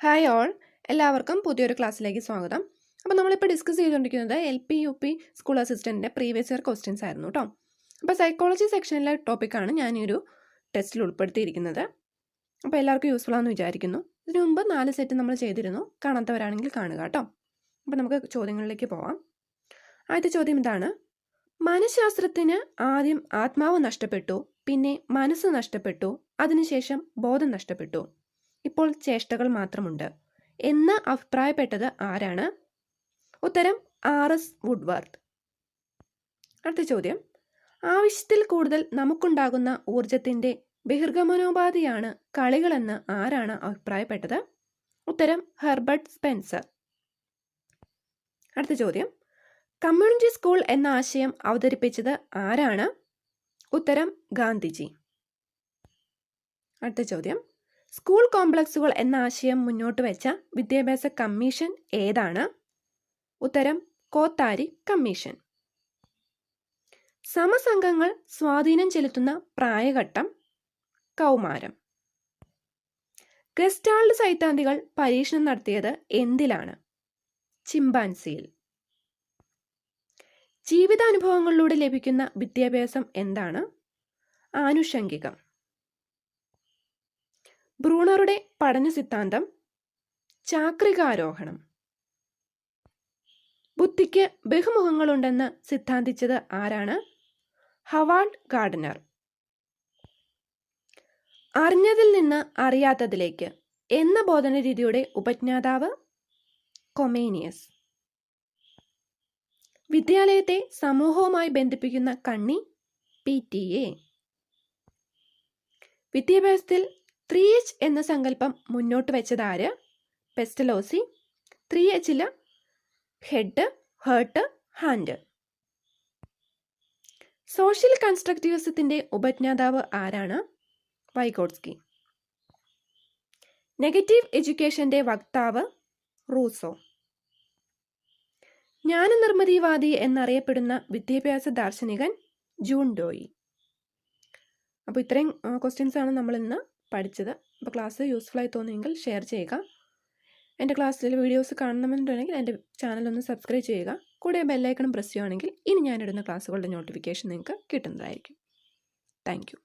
Hi all, എല്ലാവർക്കും പുതിയൊരു ക്ലാസ്സിലേക്ക് സ്വാഗതം. അപ്പോൾ നമ്മളിപ്പോൾ ഡിസ്കസ് ചെയ്തുകൊണ്ടിരിക്കുന്നത് LP-UP സ്കൂൾ അസിസ്റ്റൻറ്റിൻ്റെ പ്രീവിയസ് ഇയർ ക്വസ്റ്റ്യൻസ് ആയിരുന്നു കേട്ടോ. അപ്പോൾ സൈക്കോളജി സെക്ഷനിലെ ടോപ്പിക്കാണ് ഞാൻ ഈ ഒരു ടെസ്റ്റിൽ ഉൾപ്പെടുത്തിയിരിക്കുന്നത്. അപ്പോൾ എല്ലാവർക്കും യൂസ്ഫുൾ ആണെന്ന് വിചാരിക്കുന്നു. ഇതിനു മുമ്പ് 4 സെറ്റ് നമ്മൾ ചെയ്തിരുന്നു. കാണാത്തവരാണെങ്കിൽ കാണുക കേട്ടോ. അപ്പോൾ നമുക്ക് ചോദ്യങ്ങളിലേക്ക് പോവാം. ആദ്യത്തെ ചോദ്യം ഇതാണ്: മനഃശാസ്ത്രത്തിന് ആദ്യം ആത്മാവ് നഷ്ടപ്പെട്ടു, പിന്നെ മനസ്സ് നഷ്ടപ്പെട്ടു, അതിനുശേഷം ബോധം നഷ്ടപ്പെട്ടു, ഇപ്പോൾ ചേഷ്ടകൾ മാത്രമുണ്ട് എന്ന് അഭിപ്രായപ്പെട്ടത് ആരാണ്? ഉത്തരം RS വുഡ്വർത്ത്. അടുത്ത ചോദ്യം: ആവശ്യത്തിൽ കൂടുതൽ നമുക്കുണ്ടാകുന്ന ഊർജത്തിൻ്റെ ബഹിർഗമനോപാധിയാണ് കളികളെന്ന് ആരാണ് അഭിപ്രായപ്പെട്ടത്? ഉത്തരം ഹെർബർട്ട് സ്പെൻസർ. അടുത്ത ചോദ്യം: കമ്മ്യൂണിറ്റി സ്കൂൾ എന്ന ആശയം അവതരിപ്പിച്ചത് ആരാണ്? ഉത്തരം ഗാന്ധിജി. അടുത്ത ചോദ്യം: സ്കൂൾ കോംപ്ലക്സുകൾ എന്ന ആശയം മുന്നോട്ട് വെച്ച വിദ്യാഭ്യാസ കമ്മീഷൻ ഏതാണ്? ഉത്തരം കോത്താരി കമ്മീഷൻ. സമസംഘങ്ങൾ സ്വാധീനം ചെലുത്തുന്ന പ്രായഘട്ടം കൗമാരം. ഗസ്റ്റാൾഡ് സൈദ്ധാന്തികൾ പരീക്ഷണം നടത്തിയത് എന്തിലാണ്? ചിമ്പാൻസിയിൽ. ജീവിതാനുഭവങ്ങളിലൂടെ ലഭിക്കുന്ന വിദ്യാഭ്യാസം എന്താണ്? ആനുഷംഗികം. ബ്രൂണറുടെ പഠന സിദ്ധാന്തം ചാക്രികാരോഹണം. ബുദ്ധിക്ക് ബഹുമുഖങ്ങളുണ്ടെന്ന് സിദ്ധാന്തിച്ചത് ആരാണ്? Howard Gardner. അറിഞ്ഞതിൽ നിന്ന് അറിയാത്തതിലേക്ക് എന്ന ബോധന രീതിയുടെ ഉപജ്ഞാതാവ് കൊമേനിയസ്. വിദ്യാലയത്തെ സമൂഹവുമായി ബന്ധിപ്പിക്കുന്ന കണ്ണി PTA. വിദ്യാഭ്യാസത്തിൽ 3H എന്ന സങ്കല്പം മുന്നോട്ട് വെച്ചതാര്? Pestalozzi. 3H head, heart, hand. Social കൺസ്ട്രക്റ്റിവിസത്തിന്റെ ഉപജ്ഞാതാവ് ആരാണ്? വൈഗോട്സ്കി. നെഗറ്റീവ് എഡ്യൂക്കേഷന്റെ വക്താവ് റൂസോ. ജ്ഞാനനിർമ്മിതിവാദി എന്നറിയപ്പെടുന്ന വിദ്യാഭ്യാസ ദാർശനികൻ ജൂൺ ഡോയി. അപ്പോൾ ഇത്രയും ക്വസ്റ്റ്യൻസ് ആണ് നമ്മൾ ഇന്ന് പഠിച്ചത്. അപ്പോൾ ക്ലാസ് യൂസ്ഫുൾ ആയി തോന്നിയെങ്കിൽ ഷെയർ ചെയ്യുക. എൻ്റെ ക്ലാസ്സിലെ വീഡിയോസ് കാണണമെന്നുണ്ടെങ്കിൽ എൻ്റെ ചാനലൊന്ന് സബ്സ്ക്രൈബ് ചെയ്യുക. കൂടെ ബെല്ലൈക്കണും പ്രസ് ചെയ്യുകയാണെങ്കിൽ ഇനി ഞാനിടുന്ന ക്ലാസ്സുകളുടെ നോട്ടിഫിക്കേഷൻ നിങ്ങൾക്ക് കിട്ടുന്നതായിരിക്കും. Thank you.